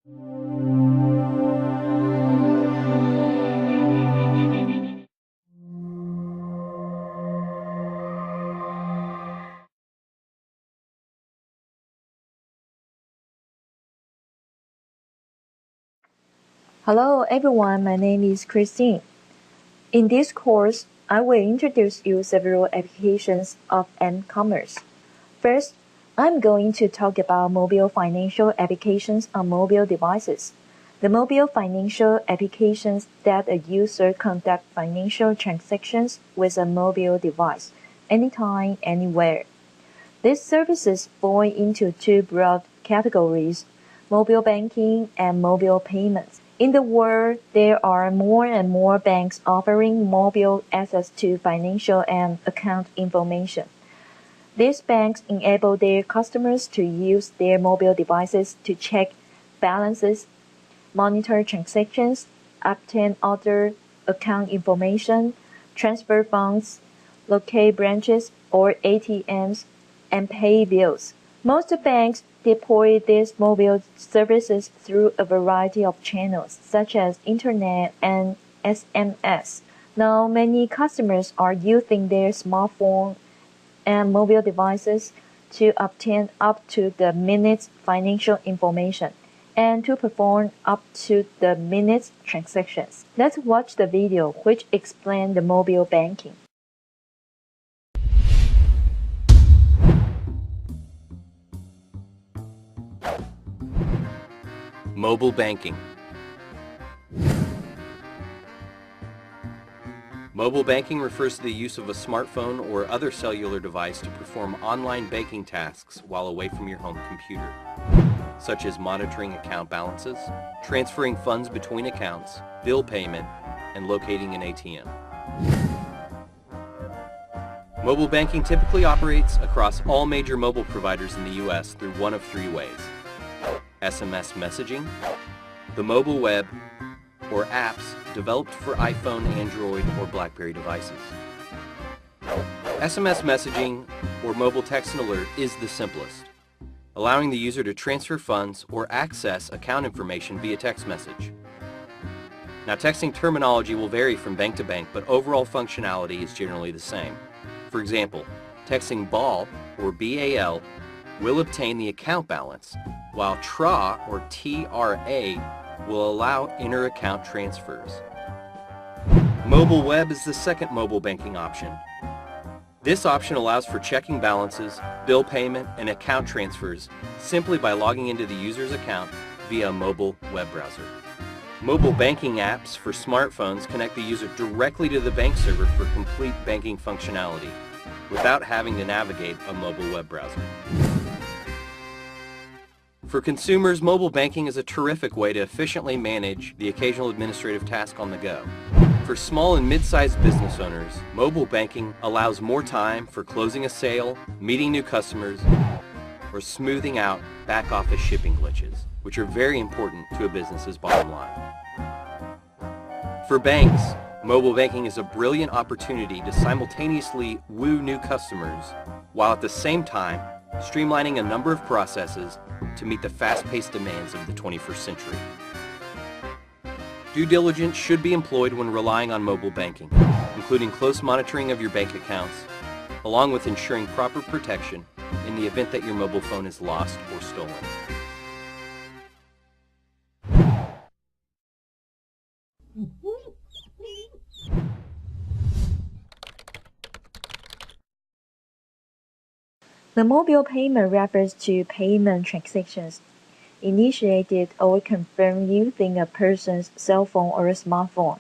Hello everyone, my name is Christine. In this course, I will introduce you several applications of m-commerce. First, I'm going to talk about mobile financial applications on mobile devices. The mobile financial applications that a user conduct financial transactions with a mobile device, anytime, anywhere. These services fall into two broad categories, mobile banking and mobile payments. In the world, there are more and more banks offering mobile access to financial and account information. These banks enable their customers to use their mobile devices to check balances, monitor transactions, obtain other account information, transfer funds, locate branches or ATMs, and pay bills. Most banks deploy these mobile services through a variety of channels, such as Internet and SMS. Now, many customers are using their smartphone and mobile devices to obtain up to the minute financial information and to perform up to the minute transactions. Let's watch the video which explains the mobile banking. Mobile banking. Mobile banking refers to the use of a smartphone or other cellular device to perform online banking tasks while away from your home computer, such as monitoring account balances, transferring funds between accounts, bill payment, and locating an ATM. Mobile banking typically operates across all major mobile providers in the U.S. through one of three ways: SMS messaging, the mobile web, or apps developed for iPhone, Android, or BlackBerry devices. SMS messaging, or mobile text and alert, is the simplest, allowing the user to transfer funds or access account information via text message. Now, texting terminology will vary from bank to bank, but overall functionality is generally the same. For example, texting BAL, or BAL, will obtain the account balance, while TRA, or TRA, will allow inter-account transfers. Mobile web is the second mobile banking option. This option allows for checking balances, bill payment, and account transfers simply by logging into the user's account via a mobile web browser. Mobile banking apps for smartphones connect the user directly to the bank server for complete banking functionality without having to navigate a mobile web browser. For consumers, mobile banking is a terrific way to efficiently manage the occasional administrative task on the go. For small and mid-sized business owners, mobile banking allows more time for closing a sale, meeting new customers, or smoothing out back-office shipping glitches, which are very important to a business's bottom line. For banks, mobile banking is a brilliant opportunity to simultaneously woo new customers, while at the same time streamlining a number of processes to meet the fast-paced demands of the 21st century. Due diligence should be employed when relying on mobile banking, including close monitoring of your bank accounts, along with ensuring proper protection in the event that your mobile phone is lost or stolen. The mobile payment refers to payment transactions initiated or confirmed using a person's cell phone or smartphone.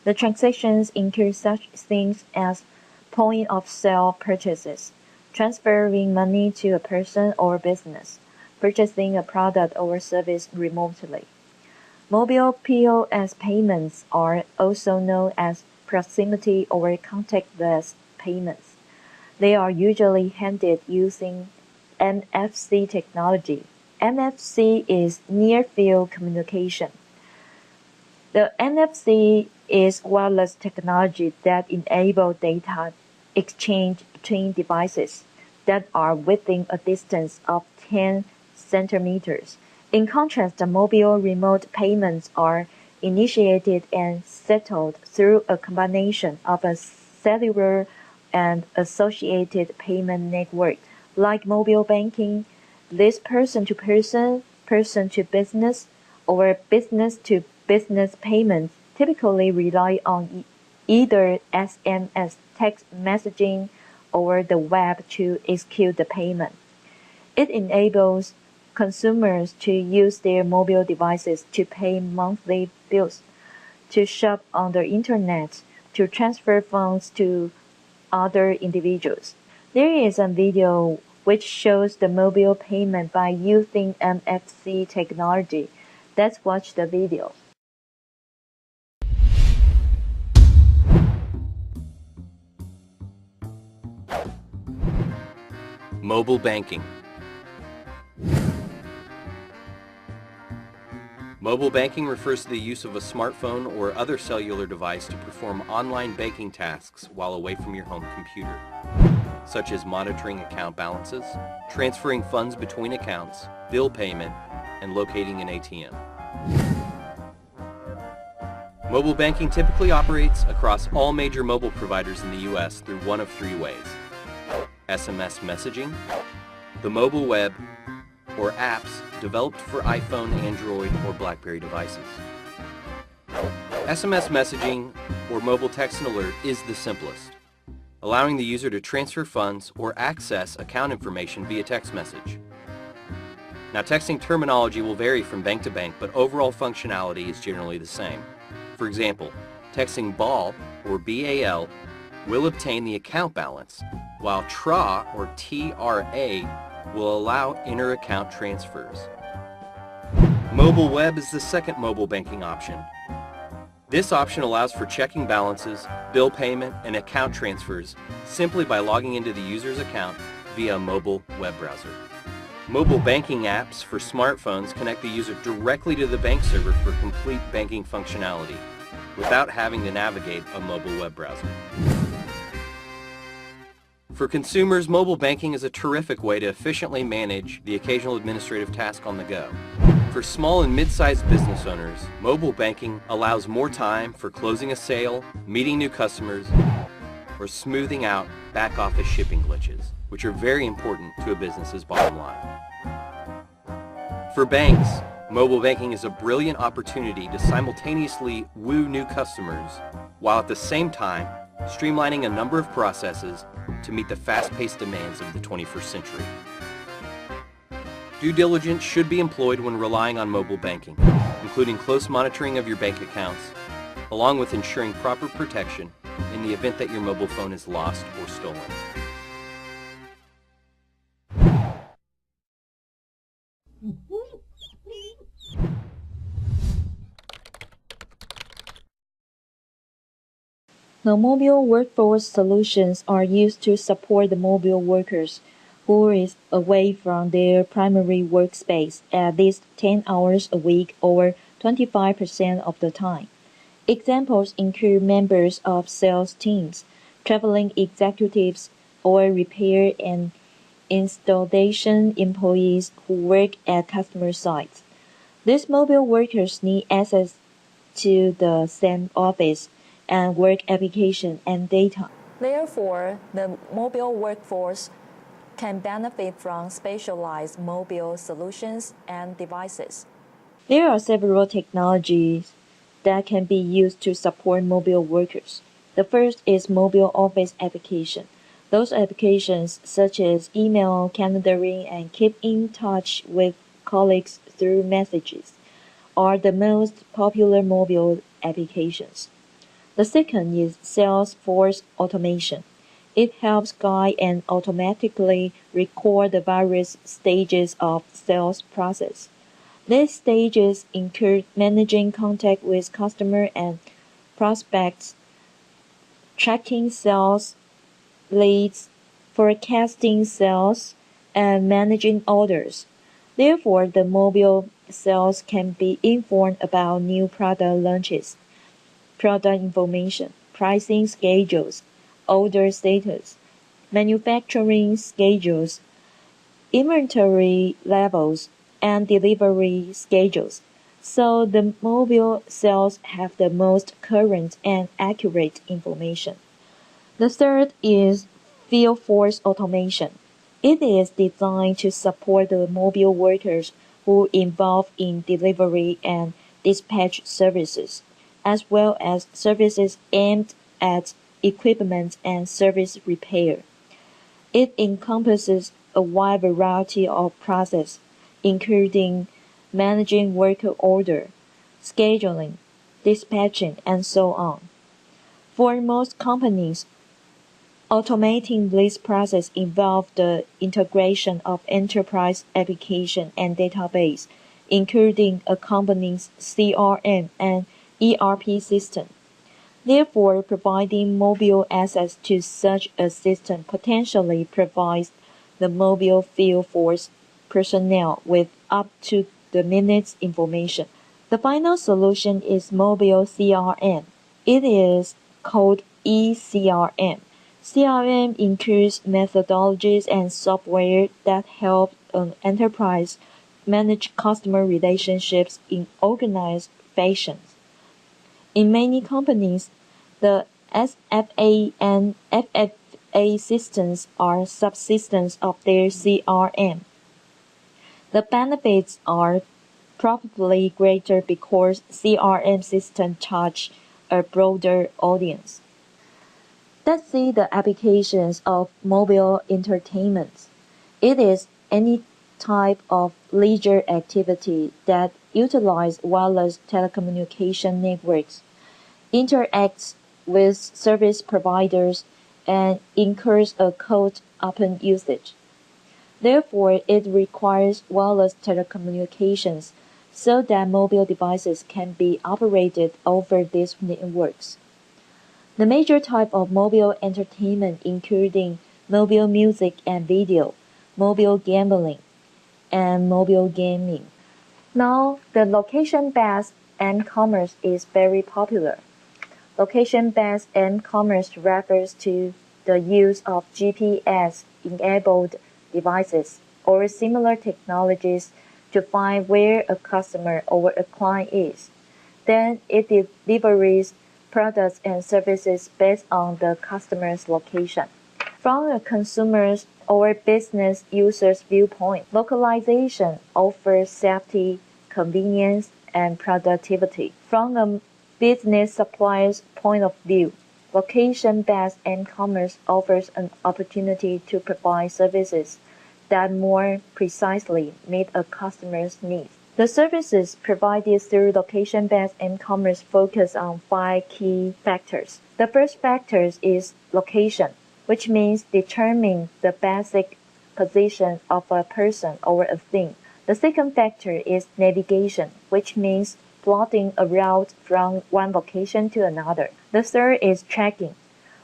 The transactions include such things as point-of-sale purchases, transferring money to a person or business, purchasing a product or service remotely. Mobile POS payments are also known as proximity or contactless payments. They are usually handled using NFC technology. NFC is near-field communication. The NFC is wireless technology that enables data exchange between devices that are within a distance of 10 centimeters In contrast, the mobile remote payments are initiated and settled through a combination of a cellular and associated payment network. Like mobile banking, this person-to-person, person-to-business, or business-to-business payments typically rely on either SMS text messaging or the web to execute the payment. It enables consumers to use their mobile devices to pay monthly bills, to shop on the internet, to transfer funds to other individuals. There is a video which shows the mobile payment by using NFC technology. Let's watch the video. Mobile banking. Mobile banking refers to the use of a smartphone or other cellular device to perform online banking tasks while away from your home computer, such as monitoring account balances, transferring funds between accounts, bill payment, and locating an ATM. Mobile banking typically operates across all major mobile providers in the U.S. through one of three ways: SMS messaging, the mobile web, or apps developed for iPhone, Android, or BlackBerry devices. SMS messaging, or mobile text and alert, is the simplest, allowing the user to transfer funds or access account information via text message. Now, texting terminology will vary from bank to bank, but overall functionality is generally the same. For example, texting BAL, or BAL, will obtain the account balance, while TRA, or TRA, will allow inter-account transfers. Mobile web is the second mobile banking option. This option allows for checking balances, bill payment, and account transfers simply by logging into the user's account via a mobile web browser. Mobile banking apps for smartphones connect the user directly to the bank server for complete banking functionality without having to navigate a mobile web browser. For consumers, mobile banking is a terrific way to efficiently manage the occasional administrative task on the go. For small and mid-sized business owners, mobile banking allows more time for closing a sale, meeting new customers, or smoothing out back-office shipping glitches, which are very important to a business's bottom line. For banks, mobile banking is a brilliant opportunity to simultaneously woo new customers, while at the same time streamlining a number of processes to meet the fast-paced demands of the 21st century. Due diligence should be employed when relying on mobile banking, including close monitoring of your bank accounts, along with ensuring proper protection in the event that your mobile phone is lost or stolen. The mobile workforce solutions are used to support the mobile workers who is away from their primary workspace at least 10 hours a week or 25% of the time. Examples include members of sales teams, traveling executives, or repair and installation employees who work at customer sites. These mobile workers need access to the same office and work application and data. Therefore, the mobile workforce can benefit from specialized mobile solutions and devices. There are several technologies that can be used to support mobile workers. The first is mobile office application. Those applications such as email, calendaring, and keep in touch with colleagues through messages are the most popular mobile applications. The second is Salesforce automation. It helps guide and automatically record the various stages of sales process. These stages include managing contact with customer and prospects, tracking sales leads, forecasting sales, and managing orders. Therefore, the mobile sales can be informed about new product launches, product information, pricing schedules, order status, manufacturing schedules, inventory levels, and delivery schedules, so the mobile cells have the most current and accurate information. The third is field force automation. It is designed to support the mobile workers who involved in delivery and dispatch services, as well as services aimed at equipment and service repair. It encompasses a wide variety of processes, including managing worker order, scheduling, dispatching, and so on. For most companies, automating this process involves the integration of enterprise application and database, including a company's CRM and ERP system. Therefore, providing mobile access to such a system potentially provides the mobile field force personnel with up-to-the-minute information. The final solution is mobile CRM. It is called eCRM. CRM includes methodologies and software that help an enterprise manage customer relationships in organized fashion. In many companies, the SFA and FFA systems are subsystems of their CRM. The benefits are probably greater because CRM systems touch a broader audience. Let's see the applications of mobile entertainment. It is any type of leisure activity that utilizes wireless telecommunication networks, interacts with service providers, and incurs a cost upon usage. Therefore, it requires wireless telecommunications so that mobile devices can be operated over these networks. The major type of mobile entertainment including mobile music and video, mobile gambling, and mobile gaming. Now, the location-based e-commerce is very popular. Location-based e-commerce refers to the use of GPS-enabled devices or similar technologies to find where a customer or a client is. Then it delivers products and services based on the customer's location. From a consumer's or business user's viewpoint, localization offers safety, convenience, and productivity. From a business supplier's point of view, location-based e-commerce offers an opportunity to provide services that more precisely meet a customer's needs. The services provided through location-based e-commerce focus on 5 key factors. The first factor is location, which means determining the basic position of a person or a thing. The second factor is navigation, which means plotting a route from one location to another. The third is tracking,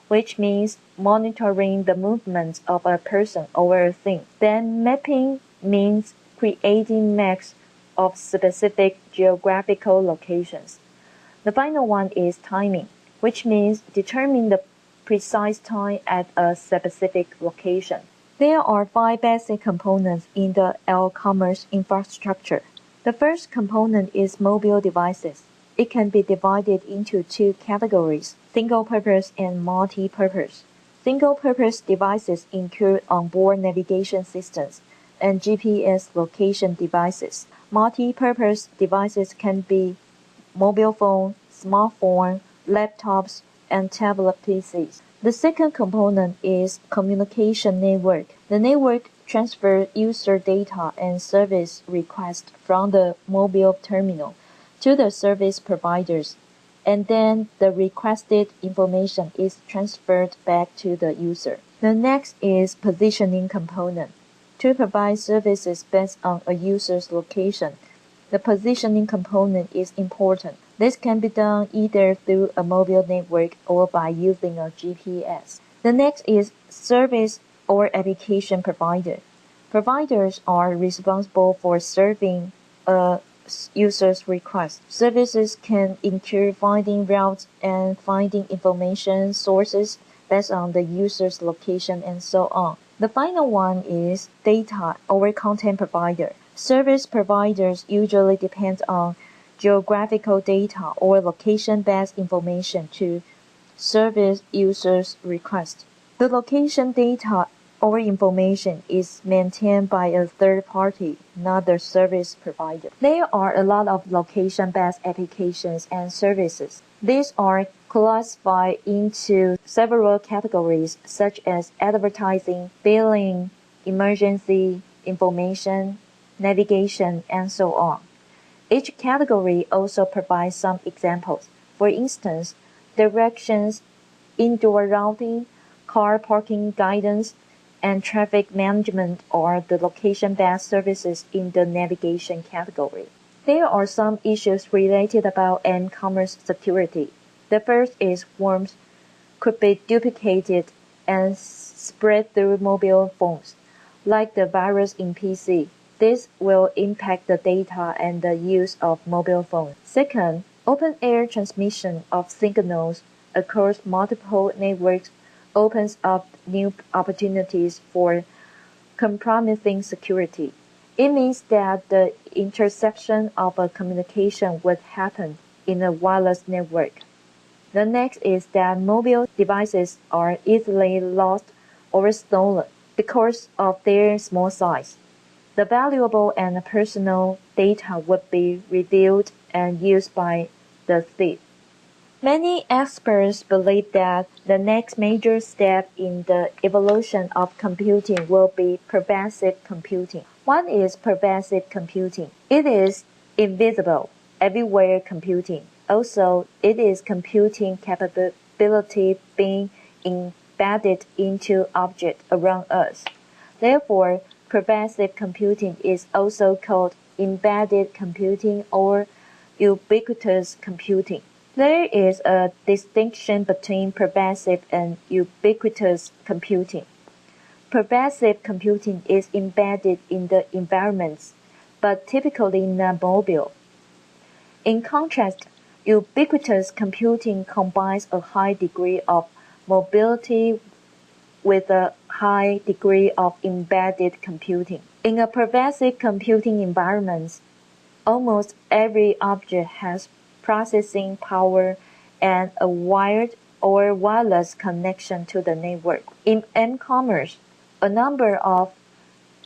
which means monitoring the movements of a person or a thing. Then mapping means creating maps of specific geographical locations. The final one is timing, which means determining the precise time at a specific location. There are 5 basic components in the e-commerce infrastructure. The first component is mobile devices. It can be divided into 2 categories, single-purpose and multi-purpose. Single-purpose devices include onboard navigation systems and GPS location devices. Multi-purpose devices can be mobile phone, smartphone, laptops, and tablet PCs. The second component is communication network. The network transfers user data and service requests from the mobile terminal to the service providers, and then the requested information is transferred back to the user. The next is positioning component. To provide services based on a user's location, the positioning component is important. This can be done either through a mobile network or by using a GPS. The next is service or application provider. Providers are responsible for serving a user's request. Services can include finding routes and finding information sources based on the user's location and so on. The final one is data or content provider. Service providers usually depend on geographical data or location-based information to service users' requests. The location data or information is maintained by a third party, not the service provider. There are a lot of location-based applications and services. These are classified into several categories such as advertising, billing, emergency information, navigation, and so on. Each category also provides some examples. For instance, directions, indoor routing, car parking guidance, and traffic management are the location-based services in the navigation category. There are some issues related about e-commerce security. The first is worms could be duplicated and spread through mobile phones, like the virus in PC. This will impact the data and the use of mobile phones. Second, open-air transmission of signals across multiple networks opens up new opportunities for compromising security. It means that the interception of a communication would happen in a wireless network. The next is that mobile devices are easily lost or stolen because of their small size. The valuable and personal data would be revealed and used by the thief. Many experts believe that the next major step in the evolution of computing will be pervasive computing. What is pervasive computing? It is invisible, everywhere computing. Also, it is computing capability being embedded into objects around us. Therefore, pervasive computing is also called embedded computing or ubiquitous computing. There is a distinction between pervasive and ubiquitous computing. Pervasive computing is embedded in the environments, but typically not mobile. In contrast, ubiquitous computing combines a high degree of mobility with a high degree of embedded computing. In a pervasive computing environment, almost every object has processing power and a wired or wireless connection to the network. In e-commerce, a number of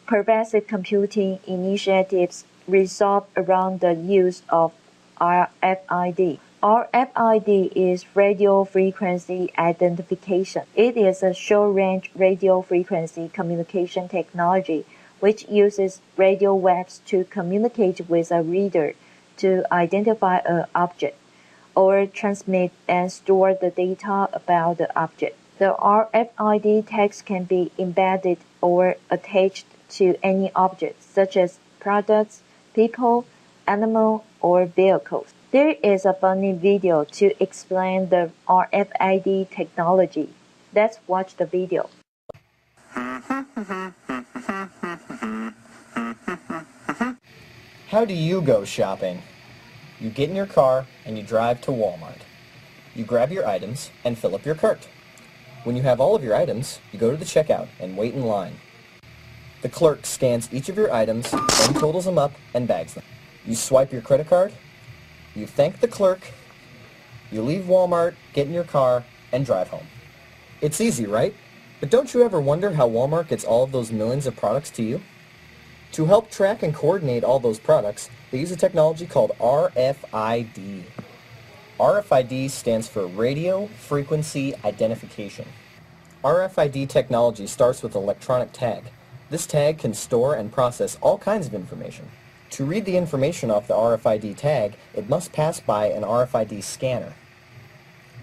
pervasive computing initiatives revolve around the use of RFID. RFID is radio frequency identification. It is a short-range radio frequency communication technology which uses radio waves to communicate with a reader to identify an object, or transmit and store the data about the object. The RFID text can be embedded or attached to any object, such as products, people, animal, or vehicles. There is a funny video to explain the RFID technology. Let's watch the video. How do you go shopping? You get in your car and you drive to Walmart. You grab your items and fill up your cart. When you have all of your items, you go to the checkout and wait in line. The clerk scans each of your items, then totals them up and bags them. You swipe your credit card, you thank the clerk, you leave Walmart, get in your car, and drive home. It's easy, right? But don't you ever wonder how Walmart gets all of those millions of products to you? To help track and coordinate all those products, they use a technology called RFID. RFID stands for Radio Frequency Identification. RFID technology starts with an electronic tag. This tag can store and process all kinds of information. To read the information off the RFID tag, it must pass by an RFID scanner.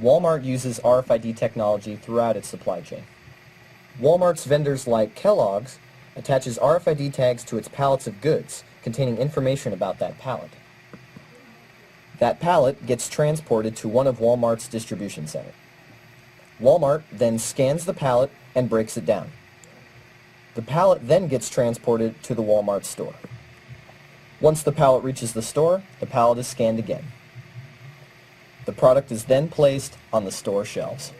Walmart uses RFID technology throughout its supply chain. Walmart's vendors like Kellogg's attaches RFID tags to its pallets of goods containing information about that pallet. That pallet gets transported to one of Walmart's distribution centers. Walmart then scans the pallet and breaks it down. The pallet then gets transported to the Walmart store. Once the pallet reaches the store, the pallet is scanned again. The product is then placed on the store shelves.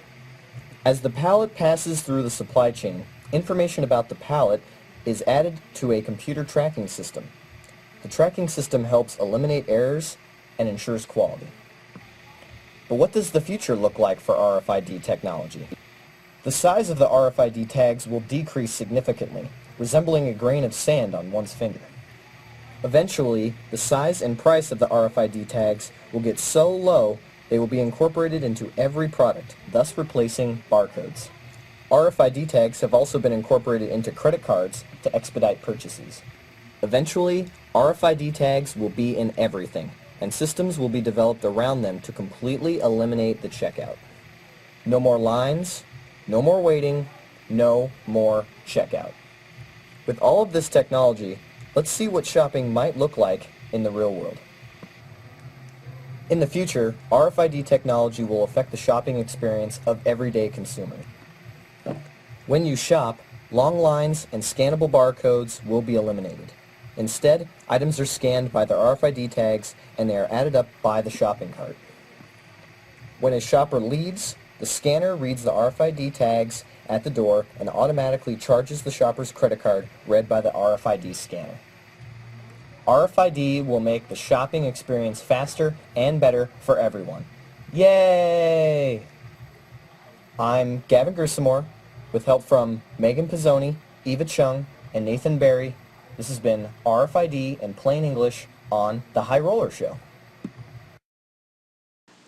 As the pallet passes through the supply chain, information about the pallet is added to a computer tracking system. The tracking system helps eliminate errors and ensures quality. But what does the future look like for RFID technology? The size of the RFID tags will decrease significantly, resembling a grain of sand on one's finger. Eventually, the size and price of the RFID tags will get so low they will be incorporated into every product, thus replacing barcodes. RFID tags have also been incorporated into credit cards to expedite purchases. Eventually, RFID tags will be in everything, and systems will be developed around them to completely eliminate the checkout. No more lines, no more waiting, no more checkout. With all of this technology, let's see what shopping might look like in the real world. In the future, RFID technology will affect the shopping experience of everyday consumers. When you shop, long lines and scannable barcodes will be eliminated. Instead, items are scanned by their RFID tags and they are added up by the shopping cart. When a shopper leaves, the scanner reads the RFID tags at the door and automatically charges the shopper's credit card read by the RFID scanner. RFID will make the shopping experience faster and better for everyone. Yay! I'm Gavin Grissamore, with help from Megan Pizzoni, Eva Chung, and Nathan Barry. This has been RFID in plain English on The High Roller Show.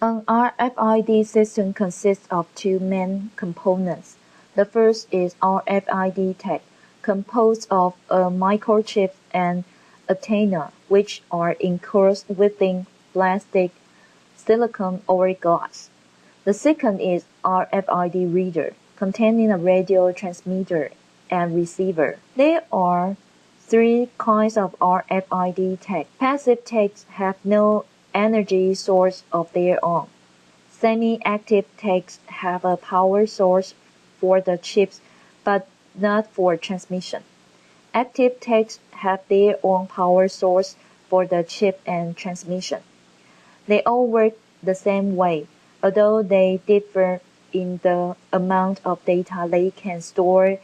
An RFID system consists of two main components. The first is RFID tag, composed of a microchip and antenna, which are enclosed within plastic, silicone, or glass. The second is RFID reader, containing a radio transmitter and receiver. There are three kinds of RFID tags. Passive tags have no energy source of their own. Semi-active tags have a power source for the chips, but not for transmission. Active tags have their own power source for the chip and transmission. They all work the same way, although they differ in the amount of data they can store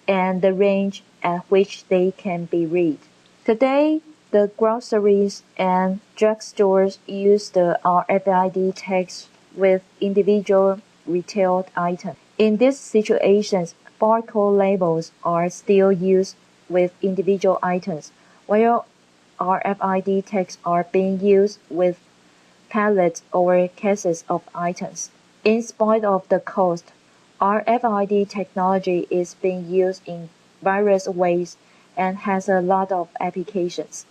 and the range at which they can be read. Today, the groceries and drugstores use the RFID tags with individual retail items. In these situations, barcode labels are still used with individual items, while RFID tags are being used with pallets or cases of items. In spite of the cost, RFID technology is being used in various ways and has a lot of applications.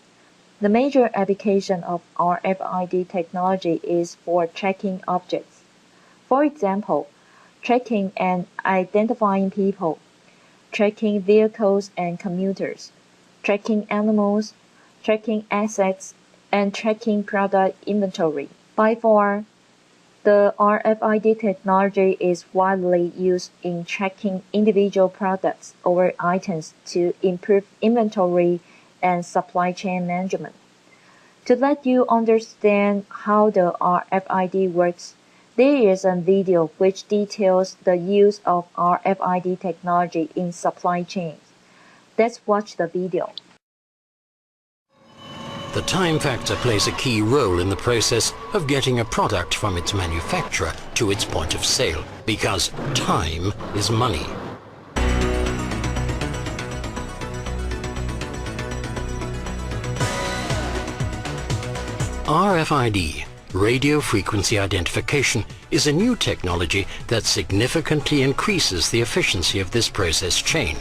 The major application of RFID technology is for tracking objects. For example, tracking and identifying people, tracking vehicles and commuters, tracking animals, tracking assets, and tracking product inventory. By far, the RFID technology is widely used in tracking individual products or items to improve inventory and supply chain management. To let you understand how the RFID works, there is a video which details the use of RFID technology in supply chains. Let's watch the video. The time factor plays a key role in the process of getting a product from its manufacturer to its point of sale, because time is money. RFID, radio frequency identification, is a new technology that significantly increases the efficiency of this process chain.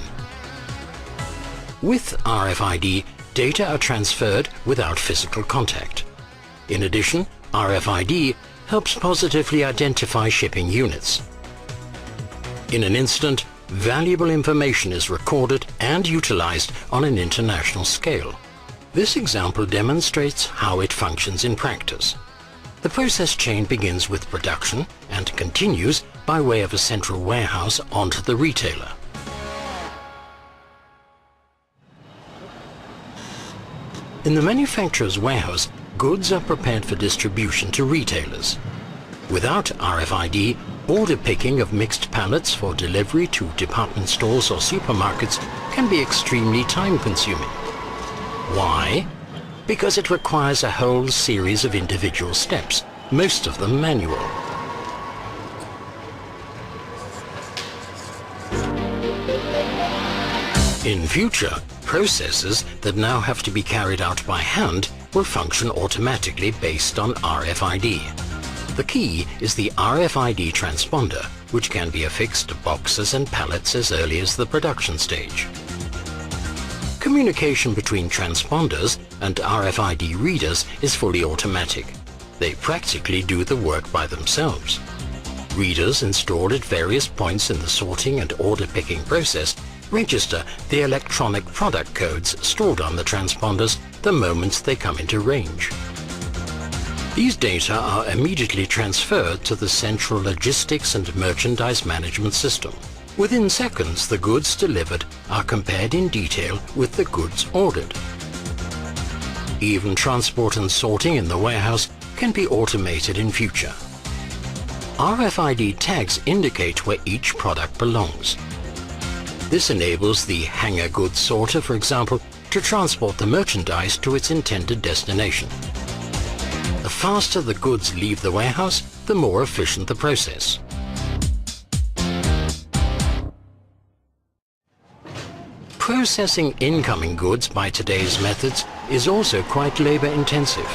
With RFID, data are transferred without physical contact. In addition, RFID helps positively identify shipping units. In an instant, valuable information is recorded and utilized on an international scale. This example demonstrates how it functions in practice. The process chain begins with production and continues by way of a central warehouse onto the retailer. In the manufacturer's warehouse, goods are prepared for distribution to retailers. Without RFID, order picking of mixed pallets for delivery to department stores or supermarkets can be extremely time-consuming. Why? because it requires a whole series of individual steps, most of them manual. In future, processes that now have to be carried out by hand will function automatically based on RFID. The key is the RFID transponder, which can be affixed to boxes and pallets as early as the production stage. Communication between transponders and RFID readers is fully automatic. They practically do the work by themselves. Readers installed at various points in the sorting and order picking process register the electronic product codes stored on the transponders the moment they come into range. These data are immediately transferred to the central logistics and merchandise management system. Within seconds, the goods delivered are compared in detail with the goods ordered. Even transport and sorting in the warehouse can be automated in future. RFID tags indicate where each product belongs. This enables the hanger goods sorter, for example, to transport the merchandise to its intended destination. The faster the goods leave the warehouse, the more efficient the process. Processing incoming goods by today's methods is also quite labor-intensive.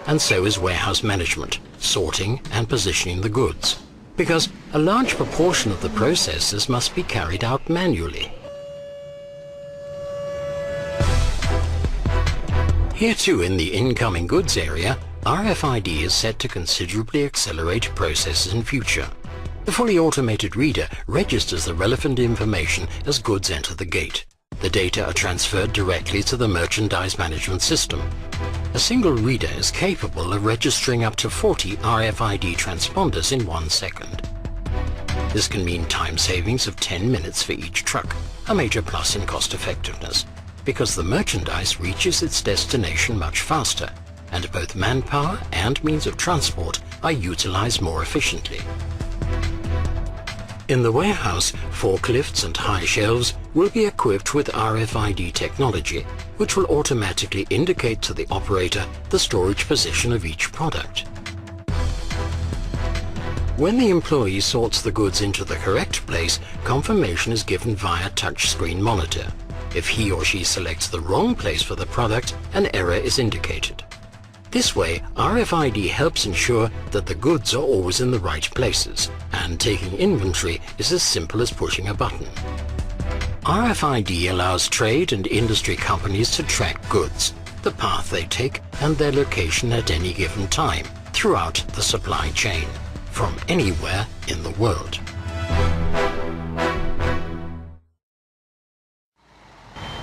And so is warehouse management, sorting and positioning the goods, because a large proportion of the processes must be carried out manually. Here too, in the incoming goods area, RFID is set to considerably accelerate processes in future. The fully automated reader registers the relevant information as goods enter the gate. The data are transferred directly to the merchandise management system. A single reader is capable of registering up to 40 RFID transponders in 1 second. This can mean time savings of 10 minutes for each truck, a major plus in cost effectiveness, because the merchandise reaches its destination much faster, and both manpower and means of transport are utilized more efficiently. In the warehouse, forklifts and high shelves will be equipped with RFID technology, which will automatically indicate to the operator the storage position of each product. When the employee sorts the goods into the correct place, confirmation is given via touchscreen monitor. If he or she selects the wrong place for the product, an error is indicated. This way, RFID helps ensure that the goods are always in the right places, and taking inventory is as simple as pushing a button. RFID allows trade and industry companies to track goods, the path they take, and their location at any given time throughout the supply chain, from anywhere in the world.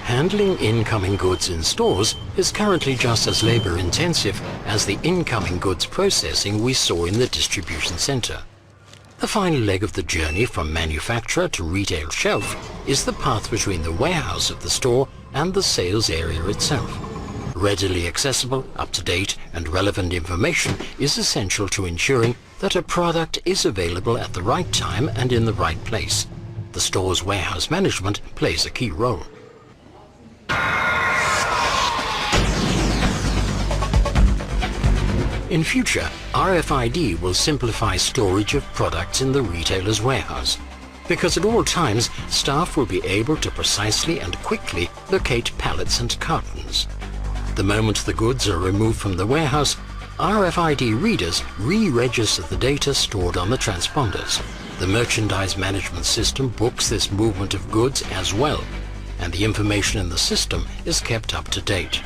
Handling incoming goods in stores is currently just as labor-intensive as the incoming goods processing we saw in the distribution center. The final leg of the journey from manufacturer to retail shelf is the path between the warehouse of the store and the sales area itself. Readily accessible, up-to-date and relevant information is essential to ensuring that a product is available at the right time and in the right place. The store's warehouse management plays a key role. In future, RFID will simplify storage of products in the retailer's warehouse, because at all times staff will be able to precisely and quickly locate pallets and cartons. The moment the goods are removed from the warehouse, RFID readers re-register the data stored on the transponders. The merchandise management system books this movement of goods as well, and the information in the system is kept up to date.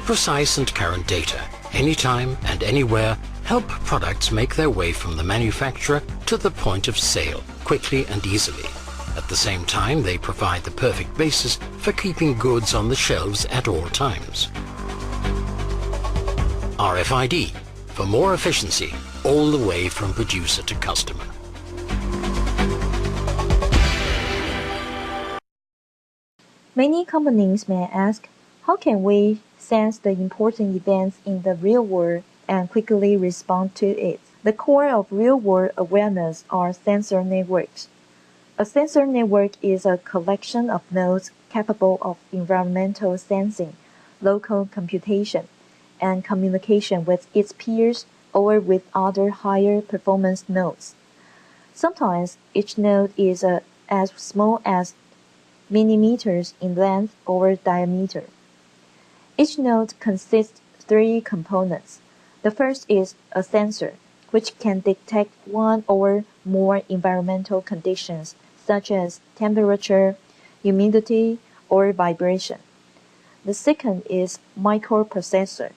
Precise and current data, anytime and anywhere, help products make their way from the manufacturer to the point of sale quickly and easily. At the same time, they provide the perfect basis for keeping goods on the shelves at all times. RFID, for more efficiency, all the way from producer to customer. Many companies may ask, how can we sense the important events in the real world and quickly respond to it? The core of real-world awareness are sensor networks. A sensor network is a collection of nodes capable of environmental sensing, local computation, and communication with its peers or with other higher performance nodes. Sometimes each node is as small as millimeters in length or diameter. Each node consists of 3 components. The first is a sensor, which can detect one or more environmental conditions such as temperature, humidity, or vibration. The second is microprocessor,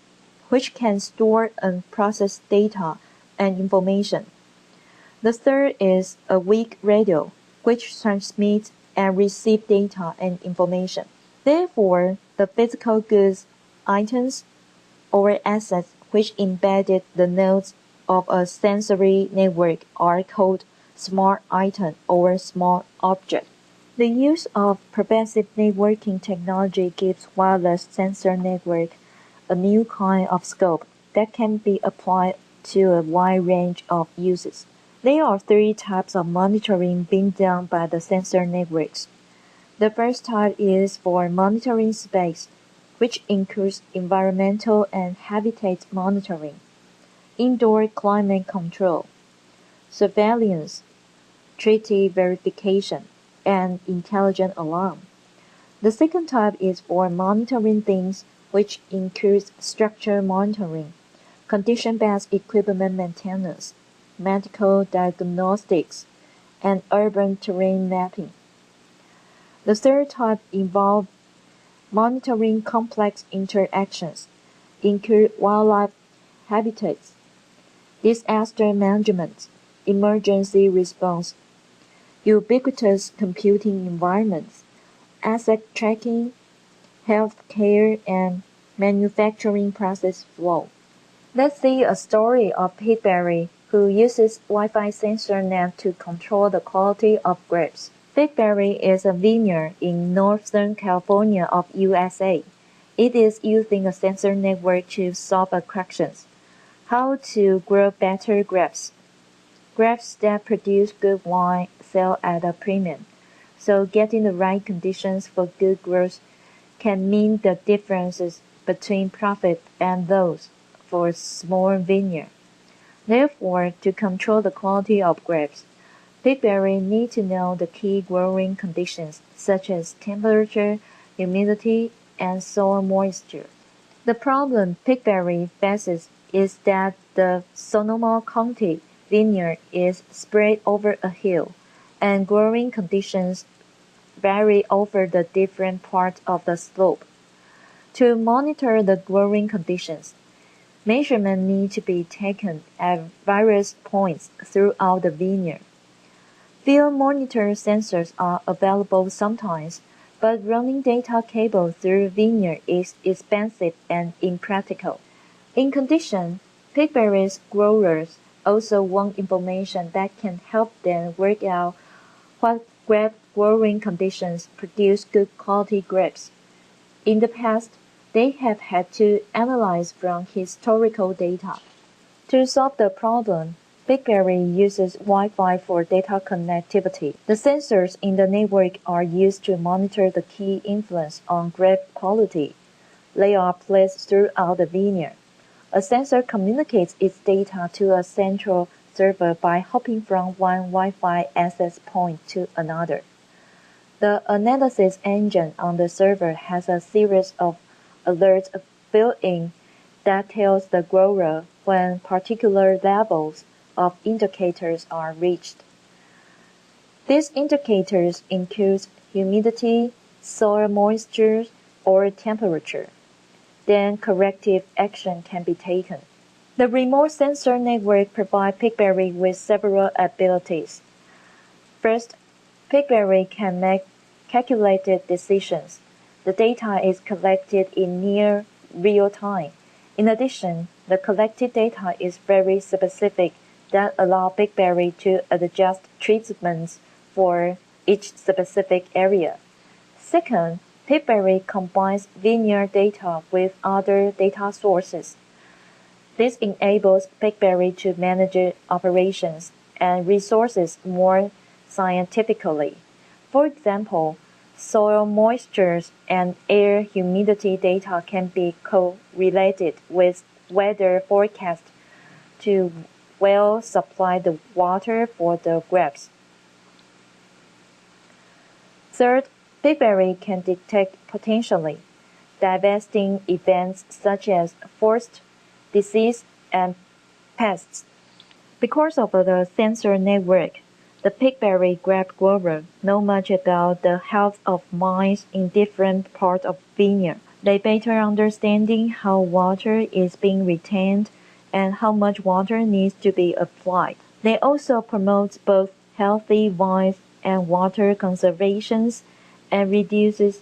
which can store and process data and information. The third is a weak radio, which transmits and receives data and information. Therefore, the physical goods, items, or assets which embedded the nodes of a sensory network are called smart item or smart object. The use of pervasive networking technology gives wireless sensor network a new kind of scope that can be applied to a wide range of uses. There are 3 types of monitoring being done by the sensor networks. The first type is for monitoring space, which includes environmental and habitat monitoring, indoor climate control, surveillance, treaty verification, and intelligent alarm. The second type is for monitoring things, which includes structure monitoring, condition-based equipment maintenance, medical diagnostics, and urban terrain mapping. The third type involves monitoring complex interactions, include wildlife habitats, disaster management, emergency response, ubiquitous computing environments, asset tracking, healthcare, and manufacturing process flow. Let's see a story of Pickberry, who uses Wi-Fi sensor net to control the quality of grapes. Pickberry is a vineyard in Northern California of USA. It is using a sensor network to solve a question: how to grow better grapes. Grapes that produce good wine sell at a premium, so getting the right conditions for good growth can mean the differences between profit and loss for a small vineyard. Therefore, to control the quality of grapes, Pickberry need to know the key growing conditions such as temperature, humidity, and soil moisture. The problem Pickberry faces is that the Sonoma County vineyard is spread over a hill, and growing conditions vary over the different parts of the slope. To monitor the growing conditions, measurements need to be taken at various points throughout the vineyard. Field monitor sensors are available sometimes, but running data cable through vineyard is expensive and impractical. In addition, Pickberry's growers also want information that can help them work out what grape growing conditions produce good quality grapes. In the past, they have had to analyze from historical data. To solve the problem, Pickberry uses Wi-Fi for data connectivity. The sensors in the network are used to monitor the key influence on grape quality. They are placed throughout the vineyard. A sensor communicates its data to a central server by hopping from one Wi-Fi access point to another. The analysis engine on the server has a series of alerts built-in that tells the grower when particular levels of indicators are reached. These indicators include humidity, soil moisture, or temperature. Then corrective action can be taken. The remote sensor network provides Pickberry with several abilities. First, Pickberry can make calculated decisions. The data is collected in near real time. In addition, the collected data is very specific that allow Pickberry to adjust treatments for each specific area. Second, Pickberry combines vineyard data with other data sources. This enables Pickberry to manage operations and resources more scientifically. For example, soil moisture and air humidity data can be correlated with weather forecast to well supply the water for the grapes. Third, Pickberry can detect potentially devastating events such as frost, disease, and pests. Because of the sensor network, the Pickberry grape grower know much about the health of vines in different parts of vineyard. They better understanding how water is being retained and how much water needs to be applied. They also promote both healthy vines and water conservation and reduces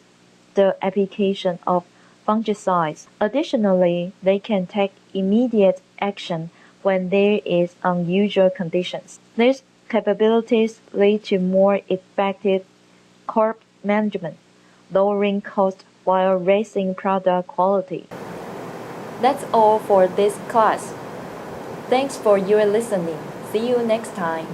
the application of fungicides. Additionally, they can take immediate action when there is unusual conditions. These capabilities lead to more effective crop management, lowering costs while raising product quality. That's all for this class. Thanks for your listening. See you next time.